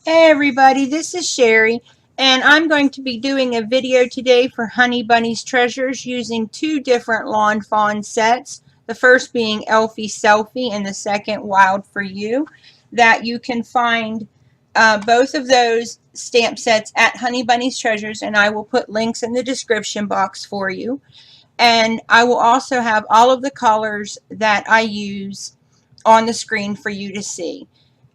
Hey everybody, this is Sherry, and I'm going to be doing a video today for Honeybunnies Treasures using two different Lawn Fawn sets. The first being Elfie Selfie and the second Wild for You. That you can find both of those stamp sets at Honeybunnies Treasures, and I will put links in the description box for you. And I will also have all of the colors that I use on the screen for you to see.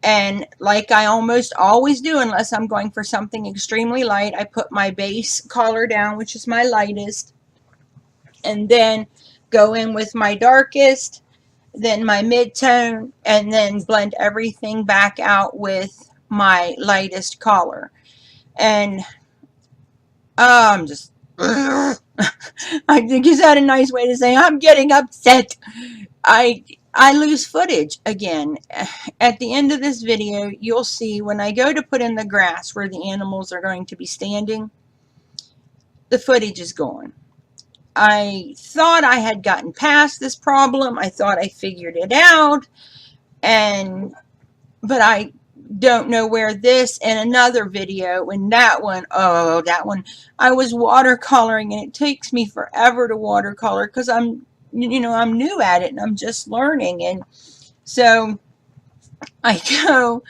And like I almost always do, unless I'm going for something extremely light, I put my base color down, which is my lightest, and then go in with my darkest, then my mid-tone, and then blend everything back out with my lightest color. And I'm just, I think is that a nice way to say I'm getting upset? I I lose footage again. At the end of this video, you'll see when I go to put in the grass where the animals are going to be standing, the footage is gone. I thought I had gotten past this problem. I thought I figured it out, but I don't know where this and another video and that one, oh, that one, I was watercoloring, and it takes me forever to watercolor because I'm new at it and I'm just learning. And so I go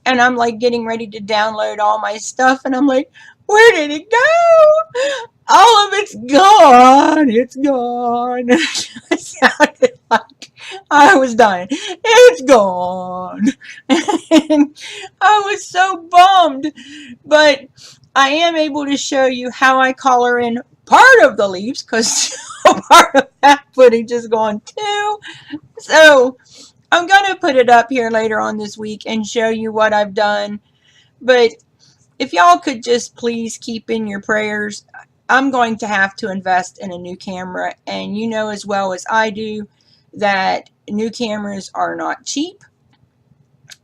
and I'm like getting ready to download all my stuff, and I'm like, where did it go? All of it's gone. It's gone. It sounded like I was dying. It's gone. And I was so bummed. But I am able to show you how I color in part of the leaves because part of that footage is gone too. So I'm going to put it up here later on this week and show you what I've done. But if y'all could just please keep in your prayers, I'm going to have to invest in a new camera. And you know as well as I do that new cameras are not cheap.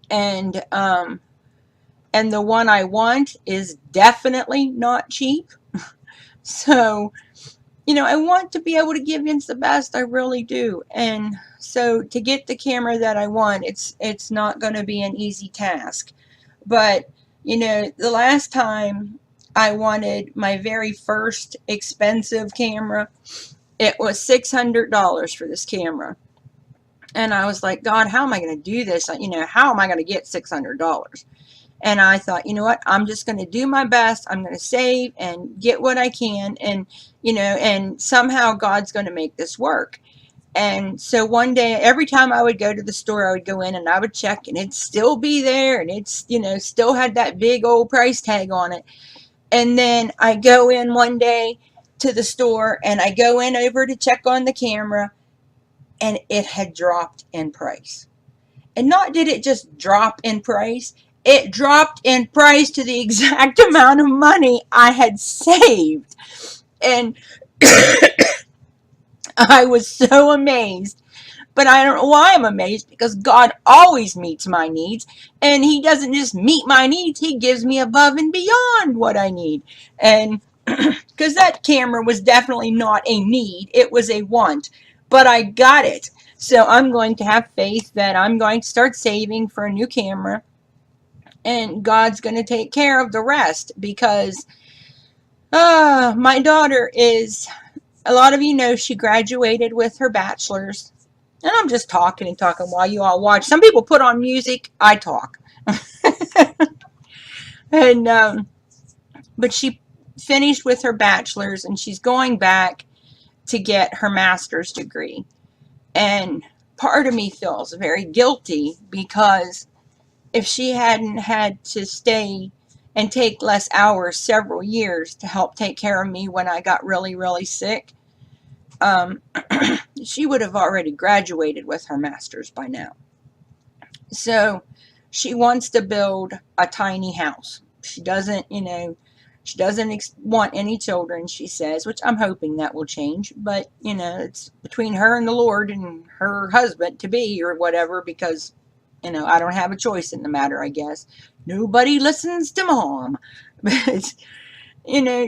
And the one I want is definitely not cheap. So, I want to be able to give you the best. I really do. And so to get the camera that I want, it's not going to be an easy task. But, the last time I wanted my very first expensive camera, it was $600 for this camera. And I was like, God, how am I going to do this? How am I going to get $600? And I thought, you know what, I'm just going to do my best. I'm going to save and get what I can. And, and somehow God's going to make this work. And so one day, every time I would go to the store, I would go in and I would check, and it'd still be there. And it's, still had that big old price tag on it. And then I go in one day to the store, and I go in over to check on the camera, and it had dropped in price. And not did it just drop in price, it dropped in price to the exact amount of money I had saved. And I was so amazed. But I don't know why I'm amazed, because God always meets my needs. And He doesn't just meet my needs, He gives me above and beyond what I need. And because that camera was definitely not a need, it was a want. But I got it. So I'm going to have faith that I'm going to start saving for a new camera. And God's going to take care of the rest, because my daughter is, a lot of you know, she graduated with her bachelor's. And I'm just talking and talking while you all watch. Some people put on music, I talk. And but she finished with her bachelor's, and she's going back to get her master's degree. And part of me feels very guilty, because if she hadn't had to stay and take less hours several years to help take care of me when I got really, really sick, she would have already graduated with her master's by now. So she wants to build a tiny house. She doesn't, she doesn't want any children, she says, which I'm hoping that will change. But, it's between her and the Lord and her husband to be, or whatever, because, I don't have a choice in the matter, I guess. Nobody listens to Mom. But,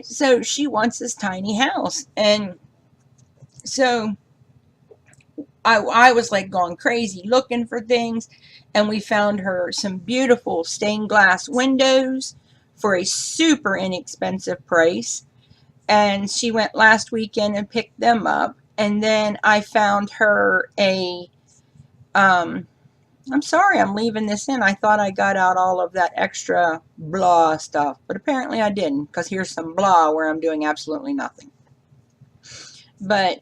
so she wants this tiny house. And so I was like going crazy looking for things, and we found her some beautiful stained glass windows for a super inexpensive price. And she went last weekend and picked them up. And then I found her a, I'm sorry I'm leaving this in. I thought I got out all of that extra blah stuff, but apparently I didn't, because here's some blah where I'm doing absolutely nothing. But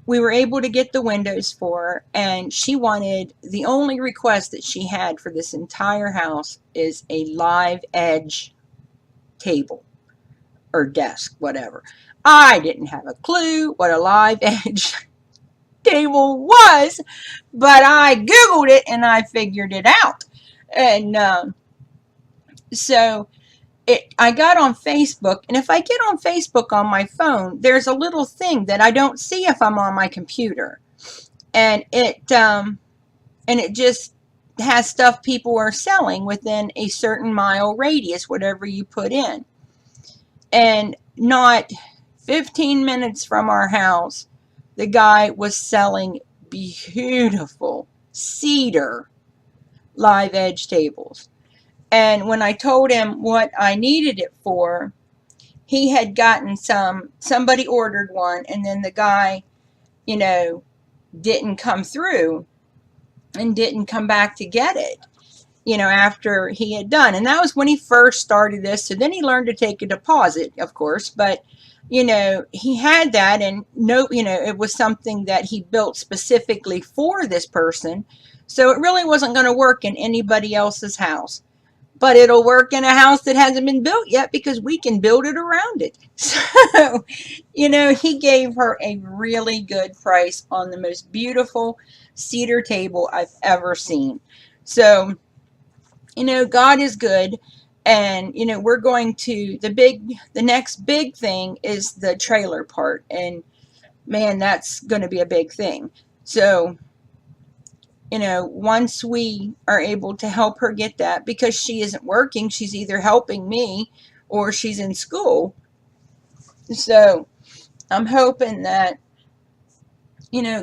we were able to get the windows for her, and she wanted, the only request that she had for this entire house is a live edge table or desk, whatever. I didn't have a clue what a live edge table was, but I Googled it and I figured it out. And so I got on Facebook, and if I get on Facebook on my phone, there's a little thing that I don't see if I'm on my computer, and it just has stuff people are selling within a certain mile radius, whatever you put in. And not 15 minutes from our house, the guy was selling beautiful cedar live edge tables. And when I told him what I needed it for, he had gotten somebody ordered one, and then the guy, didn't come through and didn't come back to get it, after he had done. And that was when he first started this. So then he learned to take a deposit, of course, but he had that, and it was something that he built specifically for this person. So it really wasn't going to work in anybody else's house. But it'll work in a house that hasn't been built yet, because we can build it around it. So, he gave her a really good price on the most beautiful cedar table I've ever seen. So, God is good. And, we're going to, the next big thing is the trailer part. And man, that's going to be a big thing. So, once we are able to help her get that, because she isn't working, she's either helping me or she's in school. So I'm hoping that,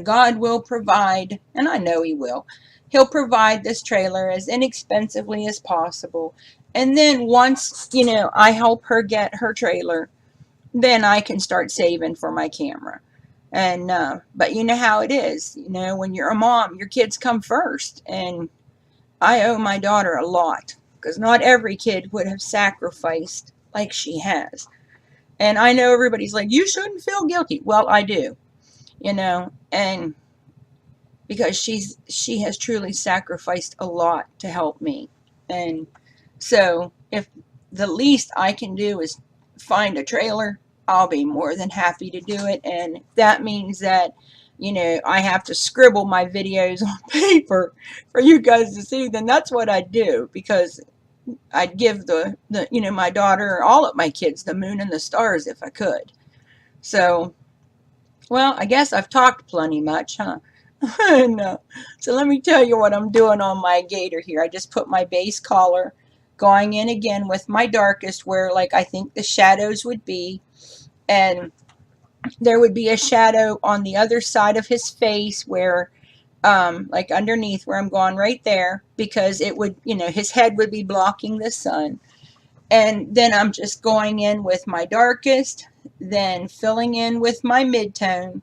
God will provide, and I know he will. He'll provide this trailer as inexpensively as possible. And then once, I help her get her trailer, then I can start saving for my camera. And but you know how it is, when you're a mom, your kids come first. And I owe my daughter a lot, because not every kid would have sacrificed like she has. And I know everybody's like, you shouldn't feel guilty. Well, I do, and because she has truly sacrificed a lot to help me. And so if the least I can do is find a trailer, I'll be more than happy to do it. And that means that, I have to scribble my videos on paper for you guys to see, then that's what I do, because I'd give the my daughter, all of my kids, the moon and the stars if I could. So, well, I guess I've talked plenty much, huh? No. So let me tell you what I'm doing on my gator here. I just put my base collar, going in again with my darkest, where like I think the shadows would be. And there would be a shadow on the other side of his face, where like underneath, where I'm going right there, because it would, his head would be blocking the sun. And then I'm just going in with my darkest, then filling in with my mid-tone,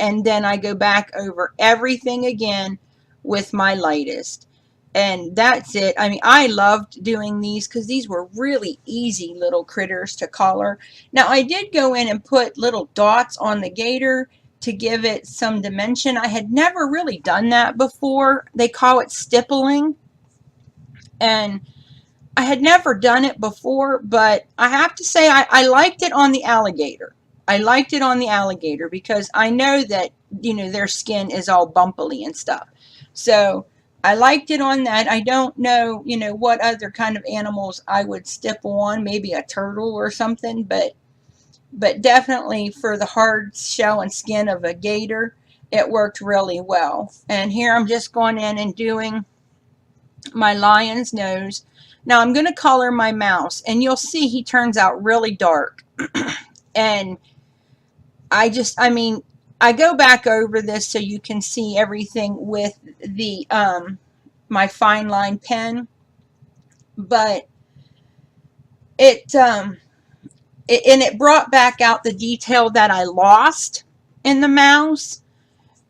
and then I go back over everything again with my lightest. And that's it. I mean, I loved doing these because these were really easy little critters to color. Now, I did go in and put little dots on the gator to give it some dimension. I had never really done that before. They call it stippling. And I had never done it before, but I have to say I liked it on the alligator. I liked it on the alligator because I know that, their skin is all bumpily and stuff. So I liked it on that. I don't know, what other kind of animals I would stipple on, maybe a turtle or something, but definitely for the hard shell and skin of a gator, it worked really well. And here I'm just going in and doing my lion's nose. Now I'm going to color my mouse, and you'll see he turns out really dark. And I mean, I go back over this so you can see everything with the my fine line pen, but it and it brought back out the detail that I lost in the mouse,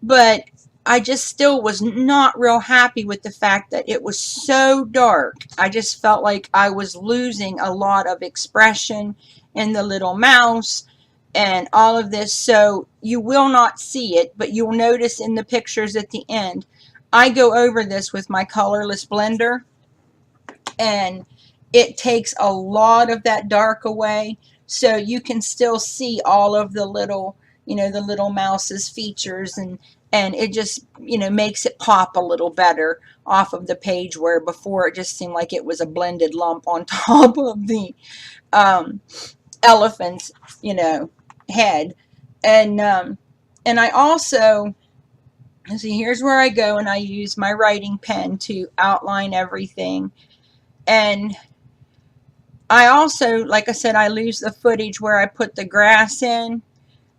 but I just still was not real happy with the fact that it was so dark. I just felt like I was losing a lot of expression in the little mouse and all of this. So you will not see it, but you'll notice in the pictures at the end, I go over this with my colorless blender, and it takes a lot of that dark away, so you can still see all of the little, the little mouse's features, and it just, makes it pop a little better off of the page, where before it just seemed like it was a blended lump on top of the elephant's, head. And I also, see, here's where I go and I use my writing pen to outline everything. And I also, like I said, I lose the footage where I put the grass in,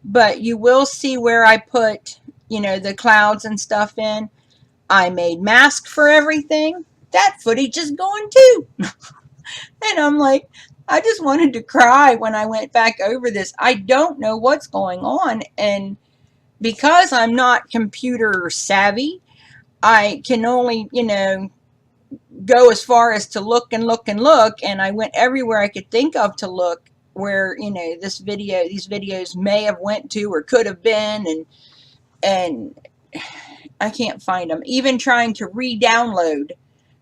but you will see where I put, the clouds and stuff in. I made masks for everything. That footage is going too. And I'm like, I just wanted to cry when I went back over this. I don't know what's going on. And because I'm not computer savvy, I can only, go as far as to look and look and look. And I went everywhere I could think of to look where, these videos may have went to or could have been. And I can't find them. Even trying to re-download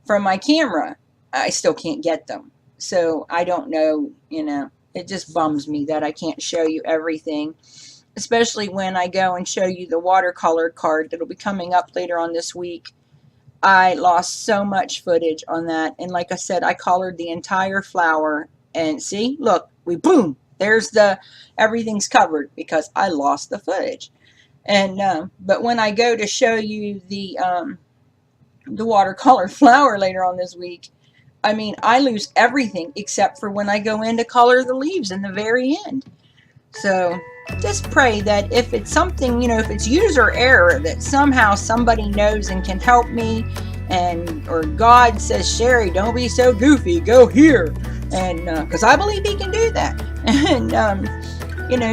from my camera, I still can't get them. So I don't know, it just bums me that I can't show you everything, especially when I go and show you the watercolor card that'll be coming up later on this week. I lost so much footage on that. And like I said, I colored the entire flower, and see, look, boom, there's everything's covered because I lost the footage. And, but when I go to show you the watercolor flower later on this week, I mean, I lose everything except for when I go in to color the leaves in the very end. So just pray that if it's something, if it's user error, that somehow somebody knows and can help me, or God says, Sherry, don't be so goofy, go here. And because I believe he can do that. And,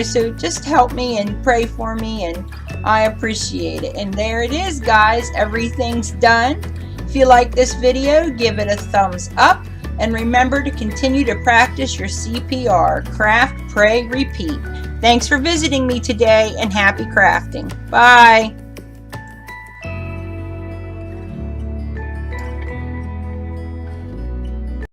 so just help me and pray for me, and I appreciate it. And there it is, guys. Everything's done. If you like this video, give it a thumbs up. And remember to continue to practice your CPR. Craft, pray, repeat. Thanks for visiting me today, and happy crafting. Bye.